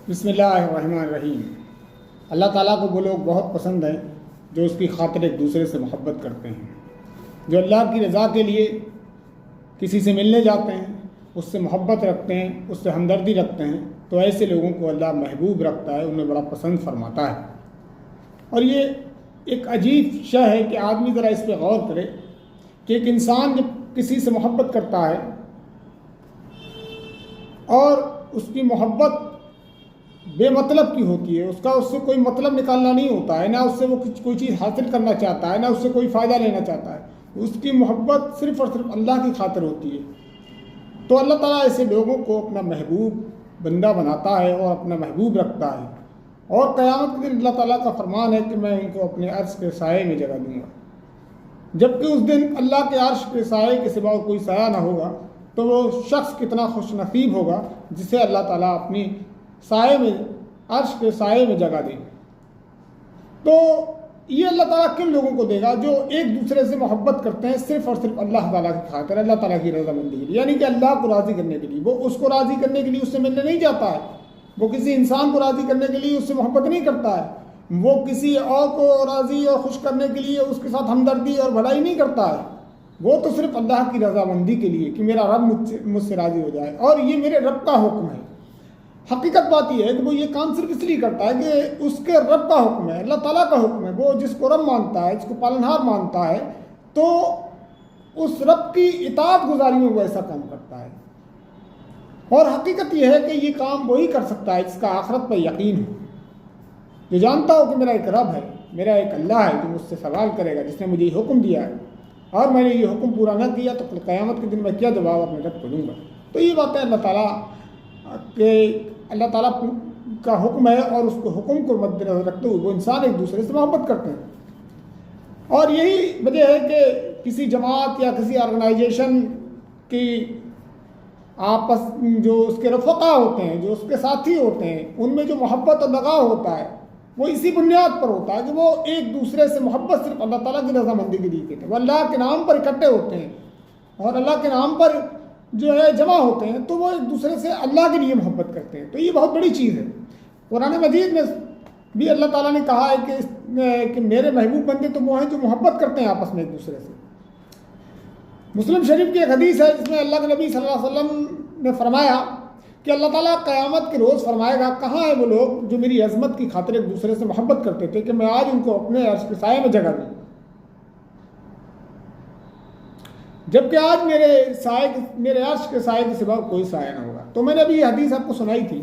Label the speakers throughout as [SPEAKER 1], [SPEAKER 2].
[SPEAKER 1] بسم اللہ الرحمن الرحیم۔ اللہ تعالیٰ کو وہ لوگ بہت پسند ہیں جو اس کی خاطر ایک دوسرے سے محبت کرتے ہیں، جو اللہ کی رضا کے لیے کسی سے ملنے جاتے ہیں، اس سے محبت رکھتے ہیں، اس سے ہمدردی رکھتے ہیں، تو ایسے لوگوں کو اللہ محبوب رکھتا ہے، انہیں بڑا پسند فرماتا ہے۔ اور یہ ایک عجیب شے ہے کہ آدمی ذرا اس پہ غور کرے کہ ایک انسان جب کسی سے محبت کرتا ہے اور اس کی محبت بے مطلب کی ہوتی ہے، اس سے کوئی مطلب نکالنا نہیں ہوتا ہے، نہ اس سے وہ کوئی چیز حاصل کرنا چاہتا ہے، نہ اس سے کوئی فائدہ لینا چاہتا ہے، اس کی محبت صرف اور صرف اللہ کی خاطر ہوتی ہے، تو اللہ تعالیٰ ایسے لوگوں کو اپنا محبوب بندہ بناتا ہے اور اپنا محبوب رکھتا ہے۔ اور قیامت کے دن اللہ تعالیٰ کا فرمان ہے کہ میں ان کو اپنے عرش کے سائے میں جگہ دوں گا، جبکہ اس دن اللہ کے عرش کے سائے کے سوا کوئی سایہ نہ ہوگا، تو وہ شخص کتنا خوش نصیب ہوگا جسے اللہ تعالیٰ اپنی سائے میں عرش کے سائے میں جگہ دے۔ تو یہ اللہ تعالیٰ کن لوگوں کو دے گا؟ جو ایک دوسرے سے محبت کرتے ہیں صرف اور صرف اللہ تعالیٰ کی خاطر، اللہ تعالیٰ کی رضامندی کے لیے، یعنی کہ اللہ کو راضی کرنے کے لیے۔ وہ اس کو راضی کرنے کے لیے اس سے ملنے نہیں جاتا ہے، وہ کسی انسان کو راضی کرنے کے لیے اس سے محبت نہیں کرتا ہے، وہ کسی اور کو راضی اور خوش کرنے کے لیے اس کے ساتھ ہمدردی اور بھلائی نہیں کرتا ہے، وہ تو صرف اللہ کی رضامندی کے لیے کہ میرا رب مجھ سے راضی ہو جائے، اور یہ میرے رب کا حکم ہے۔ حقیقت بات یہ ہے کہ وہ یہ کام صرف اس لیے کرتا ہے کہ اس کے رب کا حکم ہے، اللہ تعالیٰ کا حکم ہے، وہ جس کو رب مانتا ہے، جس کو پالنہار مانتا ہے، تو اس رب کی اطاعت گزاری میں وہ ایسا کام کرتا ہے۔ اور حقیقت یہ ہے کہ یہ کام وہی کر سکتا ہے جس کا آخرت پر یقین ہو، جو جانتا ہو کہ میرا ایک رب ہے، میرا ایک اللہ ہے جو مجھ سے سوال کرے گا، جس نے مجھے یہ حکم دیا ہے، اور میں نے یہ حکم پورا نہ کیا تو قیامت کے دن میں کیا جواب اپنے رب کو دوں گا۔ تو یہ بات ہے اللہ تعالیٰ کا حکم ہے، اور اس کو حکم کو مد نظر رکھتے ہوئے وہ انسان ایک دوسرے سے محبت کرتے ہیں۔ اور یہی وجہ ہے کہ کسی جماعت یا کسی آرگنائزیشن کی آپس جو اس کے رفقا ہوتے ہیں، جو اس کے ساتھی ہوتے ہیں، ان میں جو محبت اور لگاؤ ہوتا ہے وہ اسی بنیاد پر ہوتا ہے کہ وہ ایک دوسرے سے محبت صرف اللہ تعالیٰ کی رضامندی کے لیے کرتے ہیں، وہ اللہ کے نام پر اکٹھے ہوتے ہیں اور اللہ کے نام پر جو ہے جمع ہوتے ہیں، تو وہ ایک دوسرے سے اللہ کے لیے محبت کرتے ہیں۔ تو یہ بہت بڑی چیز ہے۔ قرآن مجید میں بھی اللہ تعالیٰ نے کہا ہے کہ میرے محبوب بندے تو وہ ہیں جو محبت کرتے ہیں آپس میں ایک دوسرے سے۔ مسلم شریف کی ایک حدیث ہے جس میں اللہ کے نبی صلی اللہ علیہ وسلم نے فرمایا کہ اللہ تعالیٰ قیامت کے روز فرمائے گا، کہاں ہیں وہ لوگ جو میری عظمت کی خاطر ایک دوسرے سے محبت کرتے تھے کہ میں آج ان کو اپنے عرش کے سائے میں جگہ دوں، جبکہ آج میرے عرش کے سائے کے سوا کوئی سایہ نہ ہوگا۔ تو میں نے ابھی یہ حدیث آپ کو سنائی تھی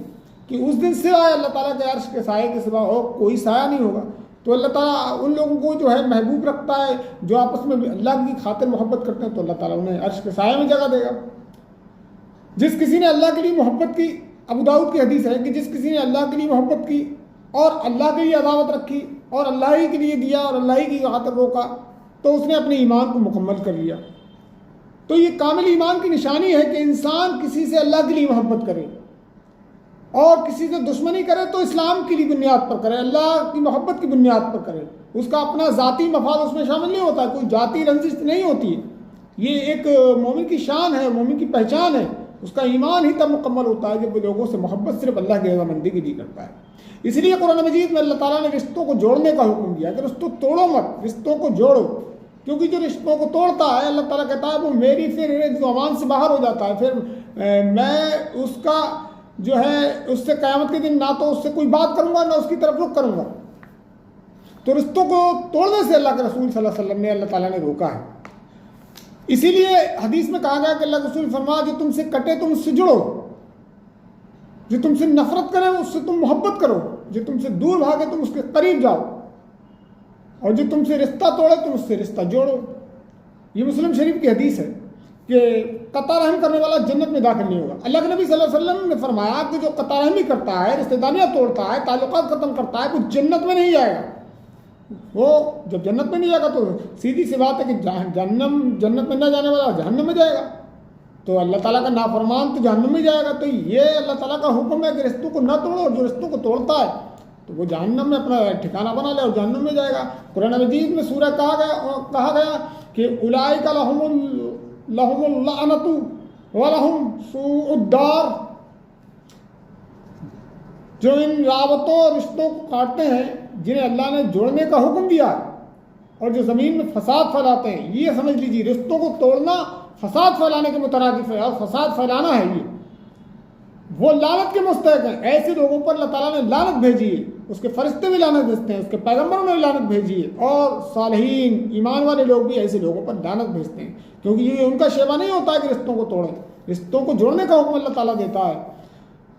[SPEAKER 1] کہ اس دن سوائے اللہ تعالیٰ کے عرش کے سائے کے سوا اور کوئی سایہ نہیں ہوگا۔ تو اللہ تعالیٰ ان لوگوں کو جو ہے محبوب رکھتا ہے جو آپس میں اللہ کی خاطر محبت کرتے ہیں، تو اللہ تعالیٰ انہیں عرش کے سائے میں جگہ دے گا۔ جس کسی نے اللہ کے لیے محبت کی، ابو داؤد کی حدیث ہے کہ جس کسی نے اللہ کے لیے محبت کی اور اللہ کے لیے عداوت رکھی اور اللہ ہی کے لیے دیا اور اللہ ہی کی خاطر روکا، تو اس نے اپنے ایمان کو مکمل کر لیا۔ تو یہ کامل ایمان کی نشانی ہے کہ انسان کسی سے اللہ کے لیے محبت کرے اور کسی سے دشمنی کرے تو اسلام کی بنیاد پر کرے، اللہ کی محبت کی بنیاد پر کرے، اس کا اپنا ذاتی مفاد اس میں شامل نہیں ہوتا، کوئی ذاتی رنجش نہیں ہوتی۔ یہ ایک مومن کی شان ہے، مومن کی پہچان ہے، اس کا ایمان ہی تب مکمل ہوتا ہے جب وہ لوگوں سے محبت صرف اللہ کی رضامندی کے لیے کرتا ہے۔ اس لیے قرآن مجید میں اللہ تعالیٰ نے رشتوں کو جوڑنے کا حکم دیا کہ رشتوں توڑو مت، رشتوں کو جوڑو، کیونکہ جو رشتوں کو توڑتا ہے اللہ تعالیٰ کہتا ہے وہ میری پھر زبان سے باہر ہو جاتا ہے، پھر میں اس کا جو ہے اس سے قیامت کے دن نہ تو اس سے کوئی بات کروں گا نہ اس کی طرف رخ کروں گا۔ تو رشتوں کو توڑنے سے اللہ کے رسول صلی اللہ علیہ وسلم نے اللہ تعالیٰ نے روکا ہے۔ اسی لیے حدیث میں کہا گیا کہ اللہ کے رسول فرمایا جو تم سے کٹے تم اس سے جڑو، جو تم سے نفرت کرے اس سے تم محبت کرو، جو تم سے دور بھاگے تم اس کے قریب جاؤ، اور جو تم سے رشتہ توڑے تم اس سے رشتہ جوڑو۔ یہ مسلم شریف کی حدیث ہے کہ قطع رحم کرنے والا جنت میں داخل نہیں ہوگا۔ اللہ کے نبی صلی اللہ علیہ وسلم نے فرمایا کہ جو قطع رحمی کرتا ہے، رشتہ داریاں توڑتا ہے، تعلقات ختم کرتا ہے، وہ جنت میں نہیں جائے گا۔ وہ جب جنت میں نہیں جائے گا تو سیدھی سی بات ہے کہ جنت میں نہ جانے والا جہنم میں جائے گا، تو اللہ تعالیٰ کا نافرمان تو جہنم میں جائے گا۔ تو یہ اللہ تعالیٰ کا حکم ہے کہ رشتوں کو نہ توڑو، اور جو رشتوں کو توڑتا ہے تو وہ جہنم میں اپنا ٹھکانہ بنا لے اور جہنم میں جائے گا۔ قرآن مجید میں سورہ کہا گیا کہ اولئک لہم اللعنۃ ولہم سوء الدار، جو ان رابطوں اور رشتوں کو کاٹتے ہیں جنہیں اللہ نے جوڑنے کا حکم دیا اور جو زمین میں فساد پھیلاتے ہیں، یہ سمجھ لیجیے رشتوں کو توڑنا فساد پھیلانے کے مترادف ہے، اور فساد پھیلانا ہے یہ، وہ لعنت کے مستحق ہیں۔ ایسے لوگوں پر اللہ تعالیٰ نے لعنت بھیجی ہے، اس کے فرشتے بھی لعنت بھیجتے ہیں، اس کے پیغمبروں نے بھی لعنت بھیجی ہے، اور صالحین ایمان والے لوگ بھی ایسے لوگوں پر لعنت بھیجتے ہیں، کیونکہ یہ ان کا شیوا نہیں ہوتا کہ رشتوں کو توڑیں، رشتوں کو جوڑنے کا حکم اللہ تعالیٰ دیتا ہے۔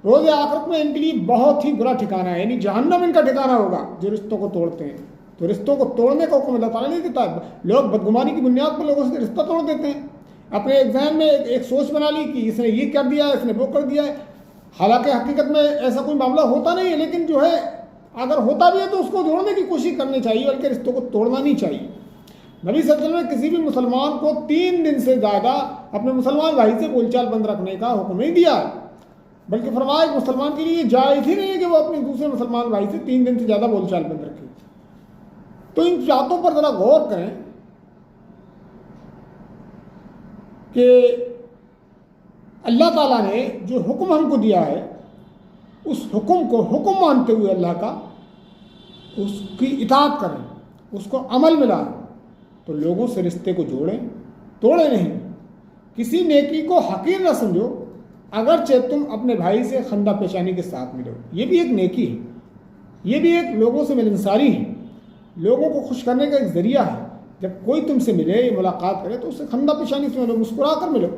[SPEAKER 1] روز آخرت میں ان کے لیے بہت ہی برا ٹھکانہ ہے، یعنی جہنم ان کا ٹھکانہ ہوگا جو رشتوں کو توڑتے ہیں۔ تو رشتوں کو توڑنے کا حکم اللہ تعالیٰ نہیں دیتا ہے، لوگ بدگمانی کی بنیاد پر لوگوں سے رشتہ توڑ دیتے ہیں، اپنے ایک ذہن میں ایک سوچ بنا لی کہ اس نے یہ کر دیا ہے، اس نے وہ کر دیا ہے، حالانکہ حقیقت میں ایسا کوئی معاملہ ہوتا نہیں ہے، لیکن جو ہے اگر ہوتا بھی ہے تو اس کو جوڑنے کی کوشش کرنی چاہیے، بلکہ رشتوں کو توڑنا نہیں چاہیے۔ نبی صلی اللہ علیہ وسلم نے کسی بھی مسلمان کو 3 دن سے زیادہ اپنے مسلمان بھائی سے بول چال بند رکھنے کا حکم نہیں دیا ہے، بلکہ فرمایا ایک مسلمان کے لیے جائز ہی نہیں ہے کہ وہ اپنے دوسرے مسلمان بھائی سے 3 دن سے زیادہ بول چال بند رکھے۔ تو ان باتوں پر ذرا غور کریں کہ اللہ تعالیٰ نے جو حکم ہم کو دیا ہے اس حکم کو حکم مانتے ہوئے اللہ کا اس کی اطاعت کریں، اس کو عمل میں لائیں، تو لوگوں سے رشتے کو جوڑیں، توڑیں نہیں۔ کسی نیکی کو حقیر نہ سمجھو اگرچہ تم اپنے بھائی سے خندہ پیشانی کے ساتھ ملو، یہ بھی ایک نیکی ہے، یہ بھی ایک لوگوں سے ملنساری ہے، لوگوں کو خوش کرنے کا ایک ذریعہ ہے۔ جب کوئی تم سے ملے، ملاقات کرے تو اس سے خندہ پیشانی سے ملو، مسکرا کر ملو،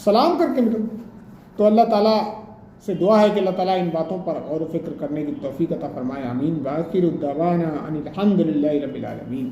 [SPEAKER 1] سلام کر کے ملو۔ تو اللہ تعالیٰ سے دعا ہے کہ اللہ تعالیٰ ان باتوں پر غور و فکر کرنے کی توفیق عطا فرمائے، آمین۔ باقر الدعوانا ان الحمد للہ رب العالمین۔